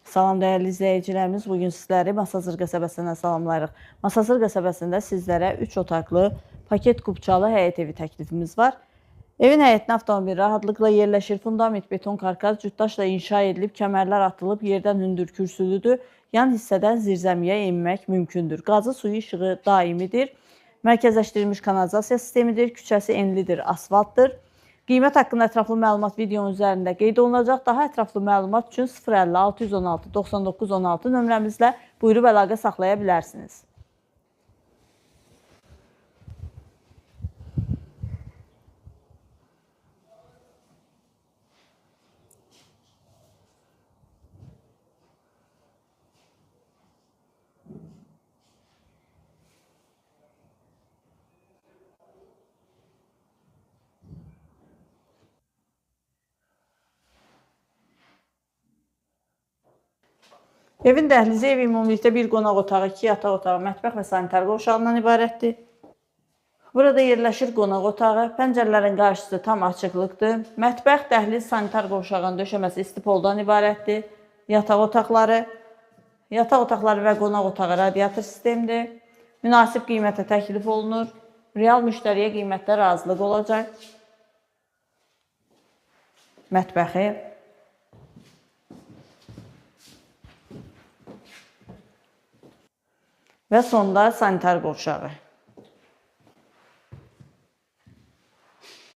Salam dəyərli izləyicilərimiz, bugün sizləri Masazır qəsəbəsindən salamlayırıq. Masazır qəsəbəsində sizlərə 3 otaqlı paket qubçalı həyət evi təklifimiz var. Evin həyətinə avtomobil rahatlıqla yerləşir, fundament beton karkaz cütdaşla inşa edilib, kəmərlər atılıb, yerdən hündür kürsülüdür. Yan hissədən zirzəmiyə enmək mümkündür. Qazı suyu işığı daimidir. Mərkəzləşdirilmiş kanalizasiya sistemidir. Küçəsi enlidir, asfaltdır. Qiymət haqqında ətraflı məlumat videonun üzərində qeyd olunacaq. Daha ətraflı məlumat üçün 050 616 9916 nömrəmizlə buyurub əlaqə saxlaya bilərsiniz. Evin dəhlizi ev ümumilikdə bir qonaq otağı, 2 yataq otağı, mətbəx və sanitar qovşağından ibarətdir. Burada yerləşir qonaq otağı, pəncərələrin qarşısı tam açıqlıqdır. Mətbəx, dəhliz, sanitar qovşağın döşəməsi istipoldan ibarətdir. Yataq otaqları və qonaq otağı radiator sistemidir. Münasib qiymətə təklif olunur. Real müştəriyə qiymətdə razılıq olacaq. Mətbəxi. Və sonda sanitar qovşağı.